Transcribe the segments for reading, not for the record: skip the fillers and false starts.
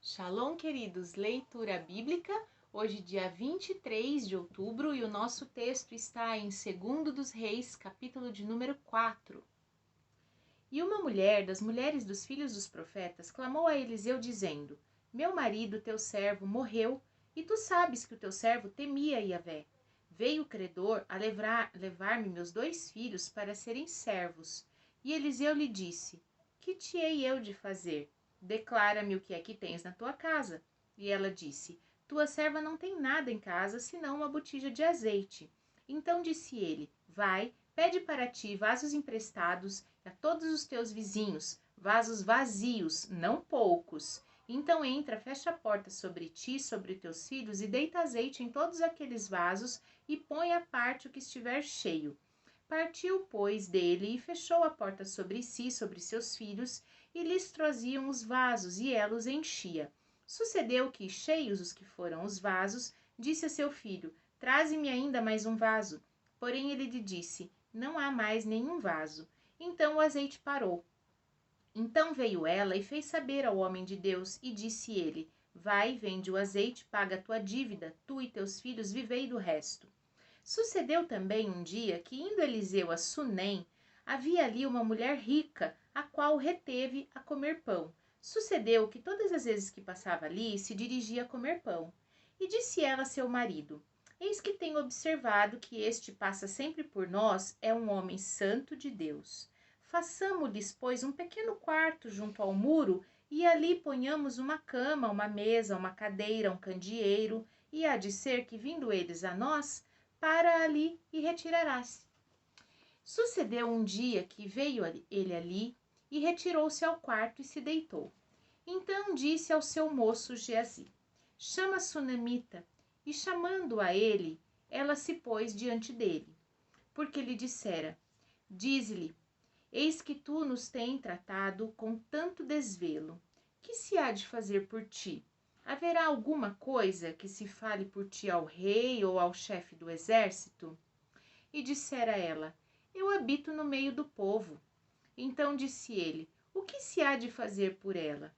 Shalom, queridos! Leitura bíblica, hoje dia 23 de outubro, e o nosso texto está em 2 Reis, capítulo de número 4. E uma mulher das mulheres dos filhos dos profetas clamou a Eliseu dizendo: Meu marido, teu servo, morreu, e tu sabes que o teu servo temia Yahvé. Veio o credor a levar-me meus 2 filhos para serem servos. E Eliseu lhe disse: Que te hei eu de fazer? Declara-me o que é que tens na tua casa. E ela disse: Tua serva não tem nada em casa, senão uma botija de azeite. Então disse ele: Vai, pede para ti vasos emprestados a todos os teus vizinhos, vasos vazios, não poucos. Então entra, fecha a porta sobre ti, sobre teus filhos, e deita azeite em todos aqueles vasos, e põe à parte o que estiver cheio. Partiu, pois, dele, e fechou a porta sobre si, sobre seus filhos, e lhes traziam os vasos, e ela os enchia. Sucedeu que, cheios os que foram os vasos, disse a seu filho: Traze-me ainda mais um vaso. Porém ele lhe disse: Não há mais nenhum vaso. Então o azeite parou. Então veio ela e fez saber ao homem de Deus, e disse ele: Vai, vende o azeite, paga a tua dívida, tu e teus filhos vivei do resto. Sucedeu também um dia que, indo Eliseu a Sunem, havia ali uma mulher rica, a qual reteve a comer pão. Sucedeu que todas as vezes que passava ali, se dirigia a comer pão. E disse ela a seu marido: Eis que tenho observado que este passa sempre por nós, é um homem santo de Deus. Façamo-lhes, pois, um pequeno quarto junto ao muro, e ali ponhamos uma cama, uma mesa, uma cadeira, um candeeiro, e há de ser que, vindo eles a nós, para ali e retirará-se. Sucedeu um dia que veio ele ali e retirou-se ao quarto e se deitou. Então disse ao seu moço Geazi: Chama a sunamita. E chamando a ele, ela se pôs diante dele. Porque lhe dissera: Dize-lhe: Eis que tu nos tens tratado com tanto desvelo. Que se há de fazer por ti? Haverá alguma coisa que se fale por ti ao rei ou ao chefe do exército? E dissera ela: Eu habito no meio do povo. Então disse ele: O que se há de fazer por ela?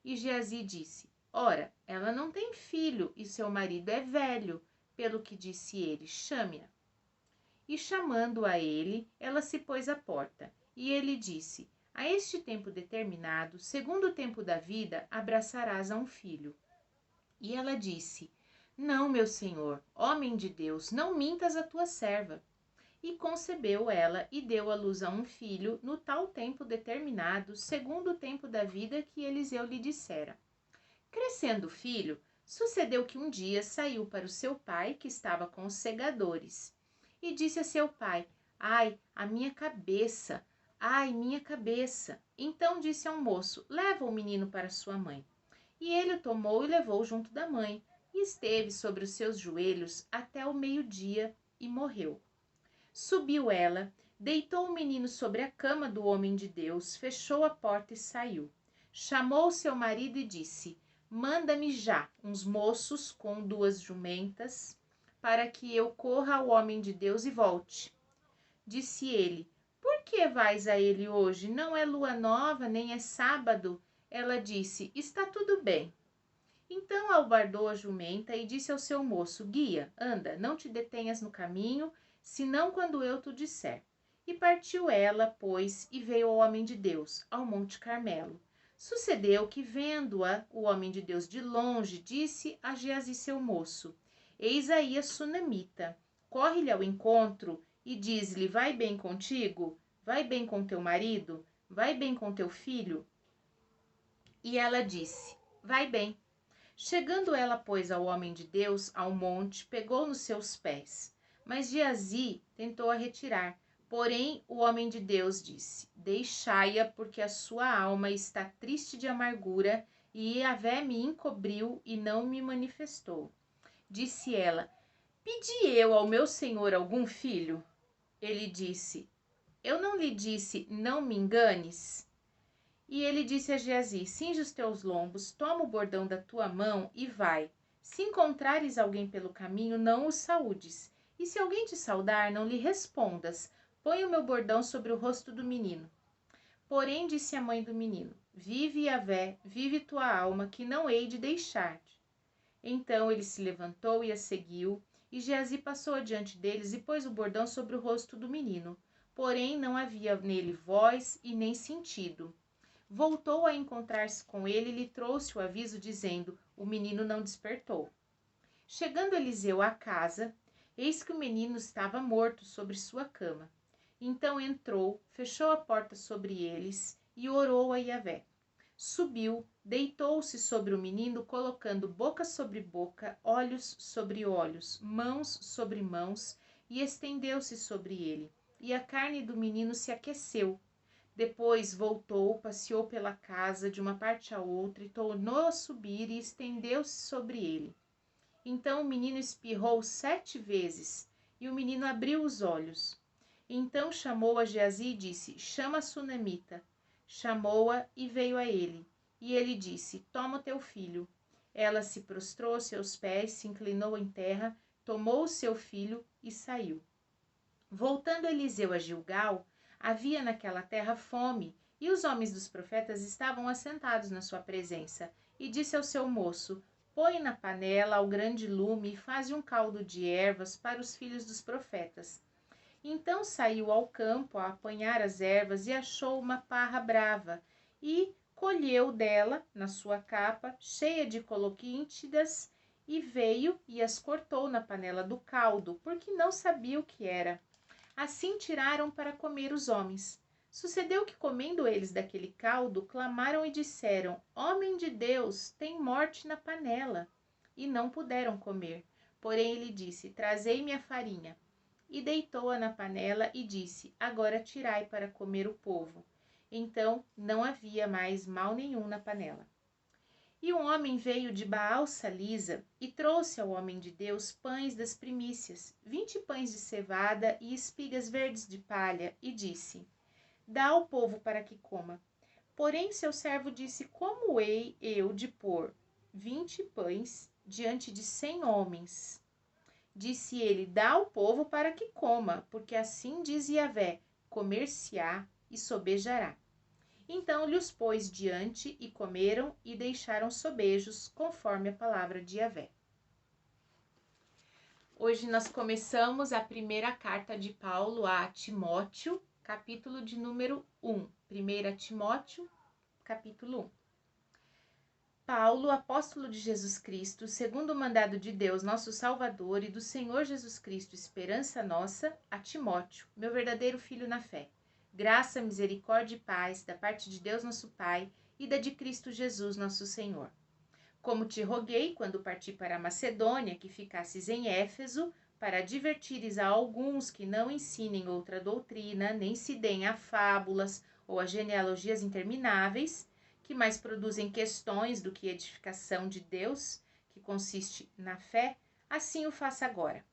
E Geazi disse: Ora, ela não tem filho e seu marido é velho. Pelo que disse ele: Chame-a. E chamando a ele, ela se pôs à porta. E ele disse: A este tempo determinado, segundo o tempo da vida, abraçarás a um filho. E ela disse: Não, meu senhor, homem de Deus, não mintas a tua serva. E concebeu ela e deu à luz a um filho no tal tempo determinado, segundo o tempo da vida que Eliseu lhe dissera. Crescendo o filho, sucedeu que um dia saiu para o seu pai, que estava com os segadores. E disse a seu pai: Ai, a minha cabeça! Ai, minha cabeça! Então disse ao moço: Leva o menino para sua mãe. E ele o tomou e levou junto da mãe, e esteve sobre os seus joelhos até o meio-dia, e morreu. Subiu ela, deitou o menino sobre a cama do homem de Deus, fechou a porta e saiu. Chamou seu marido e disse: Manda-me já uns moços com 2 jumentas, para que eu corra ao homem de Deus e volte. Disse ele: Por que vais a ele hoje? Não é lua nova, nem é sábado. Ela disse: Está tudo bem. Então albardou a jumenta e disse ao seu moço: Guia, anda, não te detenhas no caminho, senão quando eu te disser. E partiu ela, pois, e veio ao homem de Deus, ao Monte Carmelo. Sucedeu que, vendo-a, o homem de Deus de longe, disse a Geazi seu moço: Eis aí a sunamita. Corre-lhe ao encontro e diz-lhe: Vai bem contigo? Vai bem com teu marido? Vai bem com teu filho? E ela disse: Vai bem. Chegando ela, pois, ao homem de Deus, ao monte, pegou nos seus pés. Mas Geazi tentou a retirar. Porém, o homem de Deus disse: Deixai-a, porque a sua alma está triste de amargura, e Yahvé me encobriu e não me manifestou. Disse ela: Pedi eu ao meu senhor algum filho? Ele disse: Eu não lhe disse, não me enganes? E ele disse a Geazi: Cinge os teus lombos, toma o bordão da tua mão e vai. Se encontrares alguém pelo caminho, não o saúdes. E se alguém te saudar, não lhe respondas. Põe o meu bordão sobre o rosto do menino. Porém, disse a mãe do menino: vive Yahvé, vive tua alma, que não hei de deixar-te. Então ele se levantou e a seguiu, e Geazi passou adiante deles e pôs o bordão sobre o rosto do menino. Porém não havia nele voz e nem sentido. Voltou a encontrar-se com ele e lhe trouxe o aviso, dizendo: o menino não despertou. Chegando Eliseu à casa, eis que o menino estava morto sobre sua cama. Então entrou, fechou a porta sobre eles e orou a Yahvé. Subiu, deitou-se sobre o menino, colocando boca sobre boca, olhos sobre olhos, mãos sobre mãos, e estendeu-se sobre ele. E a carne do menino se aqueceu. Depois voltou, passeou pela casa de uma parte a outra, e tornou a subir e estendeu-se sobre ele. Então o menino espirrou 7 vezes, e o menino abriu os olhos. Então chamou a Geazi e disse: chama a sunamita. Chamou-a e veio a ele. E ele disse: toma o teu filho. Ela se prostrou aos seus pés, se inclinou em terra, tomou o seu filho e saiu. Voltando Eliseu a Gilgal, havia naquela terra fome, e os homens dos profetas estavam assentados na sua presença. E disse ao seu moço: põe na panela ao grande lume e faze um caldo de ervas para os filhos dos profetas. Então saiu ao campo a apanhar as ervas e achou uma parra brava, e colheu dela, na sua capa, cheia de coloquíntidas, e veio e as cortou na panela do caldo, porque não sabia o que era. Assim tiraram para comer os homens. Sucedeu que, comendo eles daquele caldo, clamaram e disseram: homem de Deus, tem morte na panela. E não puderam comer. Porém ele disse: trazei-me a farinha. E deitou-a na panela e disse: agora tirai para comer o povo. Então não havia mais mal nenhum na panela. E um homem veio de Baal-Salisa e trouxe ao homem de Deus pães das primícias, 20 pães de cevada e espigas verdes de palha, e disse: dá ao povo para que coma. Porém seu servo disse: como hei eu de pôr 20 pães diante de 100 homens? Disse ele: dá ao povo para que coma, porque assim diz Yahvé: comer-se-á e sobejará. Então lhe os pôs diante, e comeram, e deixaram sobejos, conforme a palavra de Yahvé. Hoje nós começamos a primeira carta de Paulo a Timóteo, capítulo de número 1. 1 Timóteo, capítulo 1. Paulo, apóstolo de Jesus Cristo, segundo o mandado de Deus, nosso Salvador, e do Senhor Jesus Cristo, esperança nossa, a Timóteo, meu verdadeiro filho na fé. Graça, misericórdia e paz da parte de Deus nosso Pai e da de Cristo Jesus nosso Senhor. Como te roguei, quando parti para a Macedônia, que ficasses em Éfeso, para advertires a alguns que não ensinem outra doutrina, nem se deem a fábulas ou a genealogias intermináveis, que mais produzem questões do que edificação de Deus, que consiste na fé, assim o faça agora.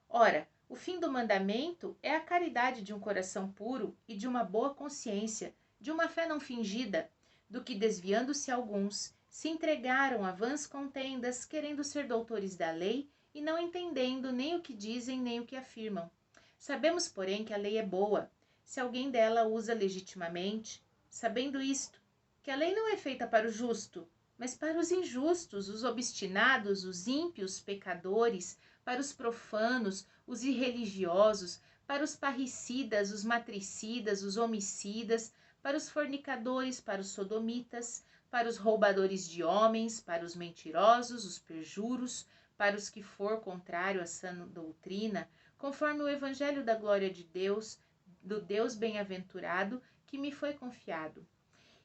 Ora, o fim do mandamento é a caridade de um coração puro e de uma boa consciência, de uma fé não fingida, do que, desviando-se alguns, se entregaram a vãs contendas, querendo ser doutores da lei e não entendendo nem o que dizem nem o que afirmam. Sabemos, porém, que a lei é boa, se alguém dela usa legitimamente, sabendo isto, que a lei não é feita para o justo, mas para os injustos, os obstinados, os ímpios, pecadores, para os profanos, os irreligiosos, para os parricidas, os matricidas, os homicidas, para os fornicadores, para os sodomitas, para os roubadores de homens, para os mentirosos, os perjuros, para os que for contrário à sã doutrina, conforme o evangelho da glória de Deus, do Deus bem-aventurado, que me foi confiado.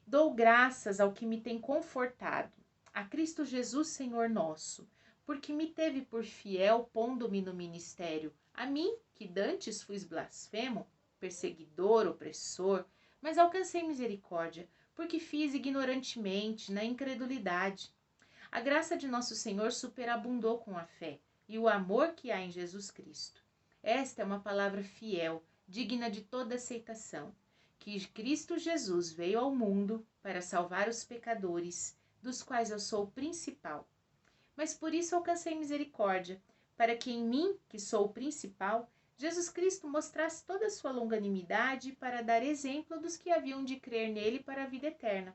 Dou graças ao que me tem confortado, a Cristo Jesus, Senhor nosso, porque me teve por fiel, pondo-me no ministério, a mim, que dantes fui blasfemo, perseguidor, opressor, mas alcancei misericórdia, porque fiz ignorantemente, na incredulidade. A graça de nosso Senhor superabundou com a fé e o amor que há em Jesus Cristo. Esta é uma palavra fiel, digna de toda aceitação, que Cristo Jesus veio ao mundo para salvar os pecadores, dos quais eu sou o principal. Mas por isso alcancei misericórdia, para que em mim, que sou o principal, Jesus Cristo mostrasse toda a sua longanimidade para dar exemplo dos que haviam de crer nele para a vida eterna.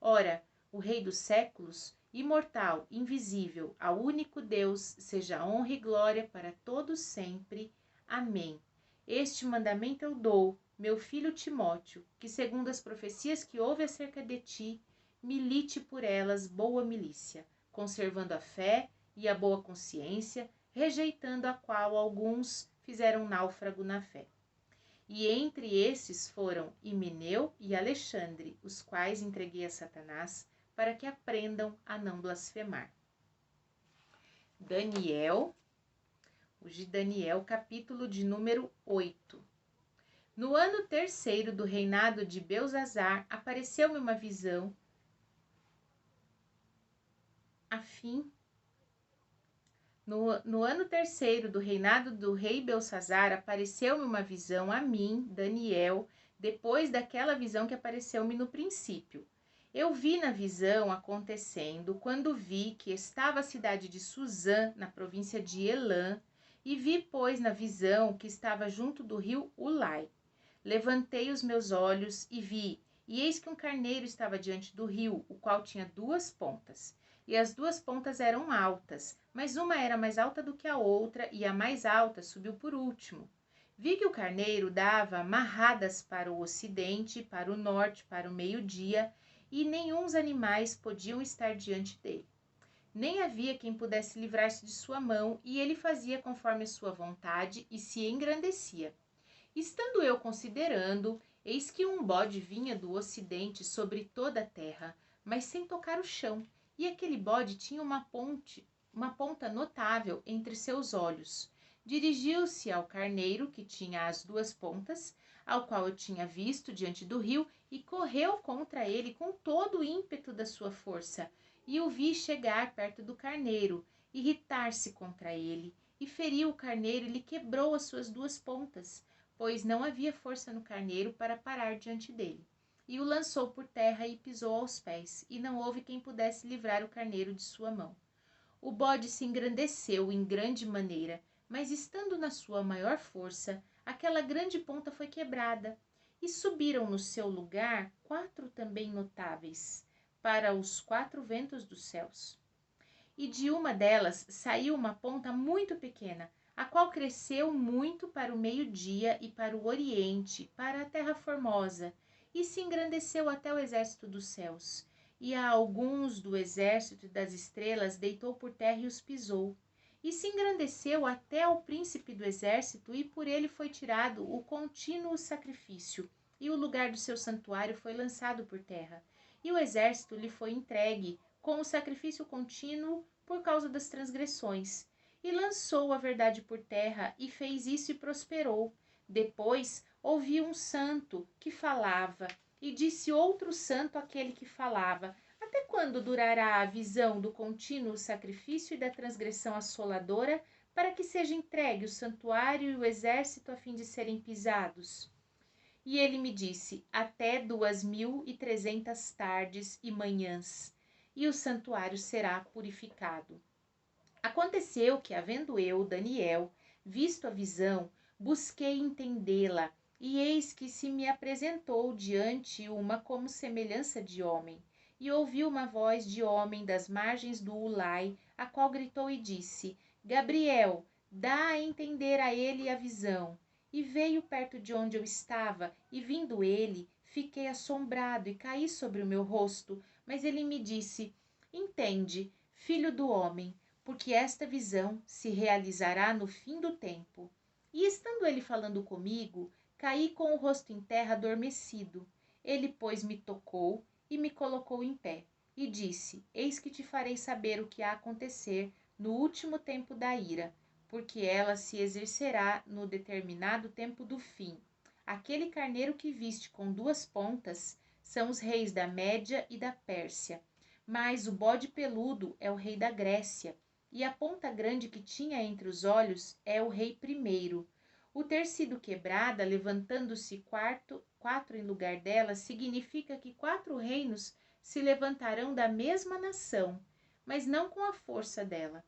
Ora, o Rei dos séculos, imortal, invisível, ao único Deus, seja honra e glória para todos sempre. Amém. Este mandamento eu dou, meu filho Timóteo, que segundo as profecias que houve acerca de ti, milite por elas boa milícia, conservando a fé e a boa consciência, rejeitando a qual alguns fizeram náufrago na fé. E entre esses foram Himeneu e Alexandre, os quais entreguei a Satanás, para que aprendam a não blasfemar. Daniel, hoje Daniel, capítulo de número 8. No ano terceiro do reinado de Belzazar, apareceu-me uma visão, No ano terceiro do reinado do rei Belsazar, apareceu-me uma visão a mim, Daniel, depois daquela visão que apareceu-me no princípio. Eu vi na visão acontecendo, quando vi que estava a cidade de Suzã, na província de Elã, e vi, pois, na visão que estava junto do rio Ulai. Levantei os meus olhos e vi, e eis que um carneiro estava diante do rio, o qual tinha 2 pontas. E as 2 pontas eram altas, mas uma era mais alta do que a outra, e a mais alta subiu por último. Vi que o carneiro dava marradas para o ocidente, para o norte, para o meio-dia, e nenhuns animais podiam estar diante dele. Nem havia quem pudesse livrar-se de sua mão, e ele fazia conforme a sua vontade e se engrandecia. Estando eu considerando, eis que um bode vinha do ocidente sobre toda a terra, mas sem tocar o chão, e aquele bode tinha uma ponta notável entre seus olhos. Dirigiu-se ao carneiro, que tinha as 2 pontas, ao qual eu tinha visto diante do rio, e correu contra ele com todo o ímpeto da sua força. E o vi chegar perto do carneiro, irritar-se contra ele, e feriu o carneiro e lhe quebrou as suas 2 pontas, pois não havia força no carneiro para parar diante dele. E o lançou por terra e pisou aos pés, e não houve quem pudesse livrar o carneiro de sua mão. O bode se engrandeceu em grande maneira, mas estando na sua maior força, aquela grande ponta foi quebrada, e subiram no seu lugar 4 também notáveis, para os 4 ventos dos céus. E de uma delas saiu uma ponta muito pequena, a qual cresceu muito para o meio-dia e para o oriente, para a terra formosa, e se engrandeceu até o exército dos céus. E a alguns do exército das estrelas deitou por terra e os pisou. E se engrandeceu até ao príncipe do exército, e por ele foi tirado o contínuo sacrifício, e o lugar do seu santuário foi lançado por terra. E o exército lhe foi entregue, com o sacrifício contínuo por causa das transgressões. E lançou a verdade por terra, e fez isso e prosperou. Depois ouvi um santo que falava, e disse outro santo àquele que falava: até quando durará a visão do contínuo sacrifício e da transgressão assoladora, para que seja entregue o santuário e o exército a fim de serem pisados? E ele me disse: até 2300 tardes e manhãs, e o santuário será purificado. Aconteceu que, havendo eu, Daniel, visto a visão, busquei entendê-la, e eis que se me apresentou diante uma como semelhança de homem. E ouvi uma voz de homem das margens do Ulai, a qual gritou e disse: Gabriel, dá a entender a ele a visão. E veio perto de onde eu estava, e vindo ele, fiquei assombrado e caí sobre o meu rosto. Mas ele me disse: entende, filho do homem, porque esta visão se realizará no fim do tempo. E estando ele falando comigo, caí com o rosto em terra adormecido. Ele, pois, me tocou e me colocou em pé, e disse: eis que te farei saber o que há a acontecer no último tempo da ira, porque ela se exercerá no determinado tempo do fim. Aquele carneiro que viste com 2 pontas são os reis da Média e da Pérsia, mas o bode peludo é o rei da Grécia, e a ponta grande que tinha entre os olhos é o rei primeiro. O ter sido quebrada, levantando-se 4 em lugar dela, significa que 4 reinos se levantarão da mesma nação, mas não com a força dela.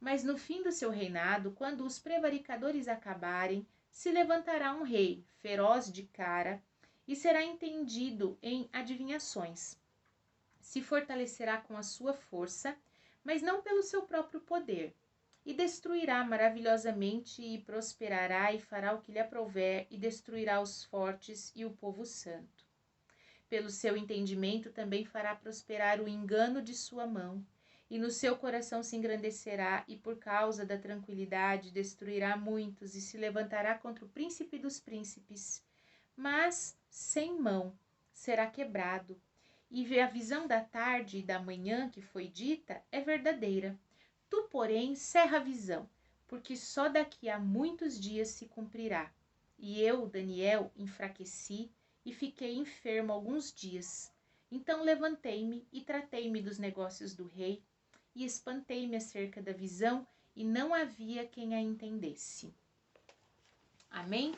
Mas no fim do seu reinado, quando os prevaricadores acabarem, se levantará um rei, feroz de cara, e será entendido em adivinhações. se fortalecerá com a sua força, mas não pelo seu próprio poder, e destruirá maravilhosamente e prosperará e fará o que lhe aprouver e destruirá os fortes e o povo santo. Pelo seu entendimento também fará prosperar o engano de sua mão, e no seu coração se engrandecerá, e por causa da tranquilidade destruirá muitos, e se levantará contra o príncipe dos príncipes. Mas sem mão será quebrado. E a visão da tarde e da manhã que foi dita é verdadeira. Tu, porém, cerra a visão, porque só daqui a muitos dias se cumprirá. E eu, Daniel, enfraqueci e fiquei enfermo alguns dias. Então levantei-me e tratei-me dos negócios do rei, e espantei-me acerca da visão, e não havia quem a entendesse. Amém?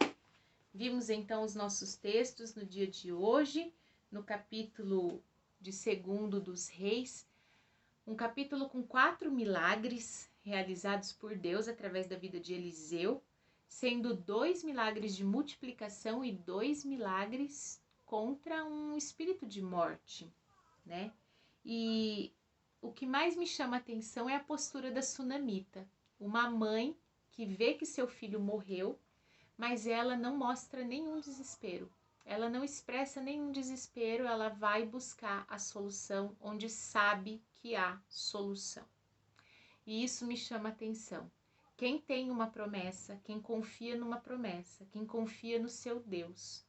Vimos então os nossos textos no dia de hoje, no capítulo de 2 dos Reis, um capítulo com 4 milagres realizados por Deus através da vida de Eliseu, sendo 2 milagres de multiplicação e 2 milagres contra um espírito de morte, né? E o que mais me chama a atenção é a postura da sunamita, uma mãe que vê que seu filho morreu, mas ela não mostra nenhum desespero. Ela não expressa nenhum desespero, ela vai buscar a solução onde sabe que há solução. E isso me chama a atenção. Quem tem uma promessa, quem confia numa promessa, quem confia no seu Deus,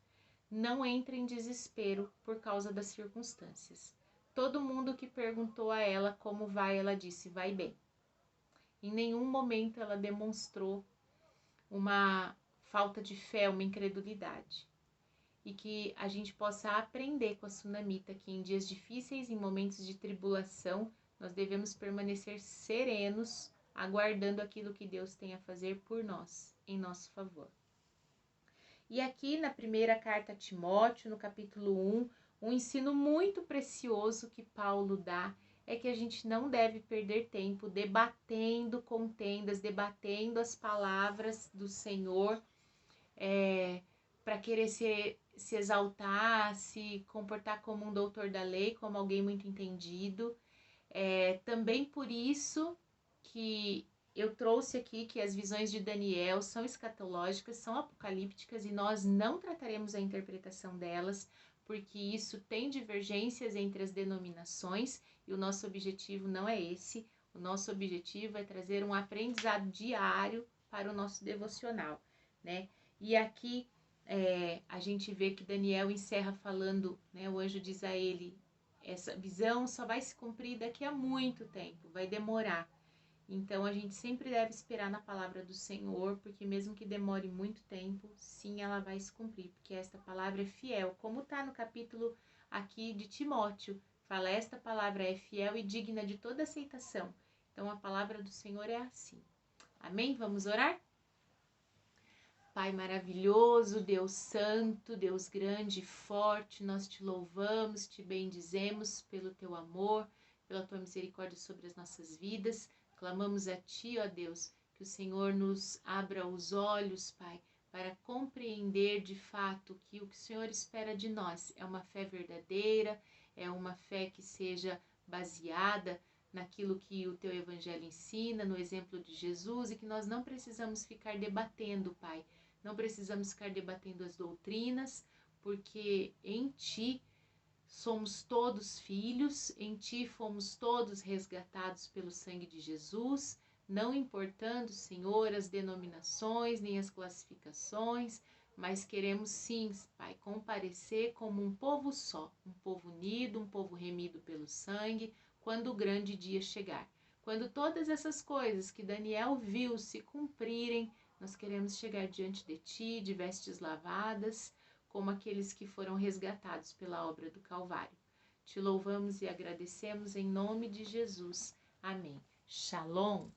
não entra em desespero por causa das circunstâncias. Todo mundo que perguntou a ela como vai, ela disse, vai bem. Em nenhum momento ela demonstrou uma falta de fé, uma incredulidade. E que a gente possa aprender com a sunamita que em dias difíceis, em momentos de tribulação, nós devemos permanecer serenos, aguardando aquilo que Deus tem a fazer por nós, em nosso favor. E aqui na primeira carta a Timóteo, no capítulo 1, um ensino muito precioso que Paulo dá é que a gente não deve perder tempo debatendo contendas, debatendo as palavras do Senhor, para querer se exaltar, se comportar como um doutor da lei, como alguém muito entendido. Também por isso que eu trouxe aqui que as visões de Daniel são escatológicas, são apocalípticas e nós não trataremos a interpretação delas, porque isso tem divergências entre as denominações e o nosso objetivo não é esse. O nosso objetivo é trazer um aprendizado diário para o nosso devocional, né? E aqui a gente vê que Daniel encerra falando, né? O anjo diz a ele, essa visão só vai se cumprir daqui a muito tempo, vai demorar. Então, a gente sempre deve esperar na palavra do Senhor, porque mesmo que demore muito tempo, sim, ela vai se cumprir, porque esta palavra é fiel. Como está no capítulo aqui de Timóteo, fala, esta palavra é fiel e digna de toda aceitação. Então, a palavra do Senhor é assim. Amém? Vamos orar? Pai maravilhoso, Deus santo, Deus grande e forte, nós te louvamos, te bendizemos pelo teu amor, pela tua misericórdia sobre as nossas vidas. Clamamos a ti, ó Deus, que o Senhor nos abra os olhos, Pai, para compreender de fato que o que o Senhor espera de nós é uma fé verdadeira, é uma fé que seja baseada naquilo que o teu evangelho ensina, no exemplo de Jesus, e que nós não precisamos ficar debatendo, Pai. Não precisamos ficar debatendo as doutrinas, porque em ti somos todos filhos, em ti fomos todos resgatados pelo sangue de Jesus, não importando, Senhor, as denominações nem as classificações, mas queremos sim, Pai, comparecer como um povo só, um povo unido, um povo remido pelo sangue, quando o grande dia chegar. Quando todas essas coisas que Daniel viu se cumprirem, nós queremos chegar diante de ti, de vestes lavadas, como aqueles que foram resgatados pela obra do Calvário. Te louvamos e agradecemos em nome de Jesus. Amém. Shalom.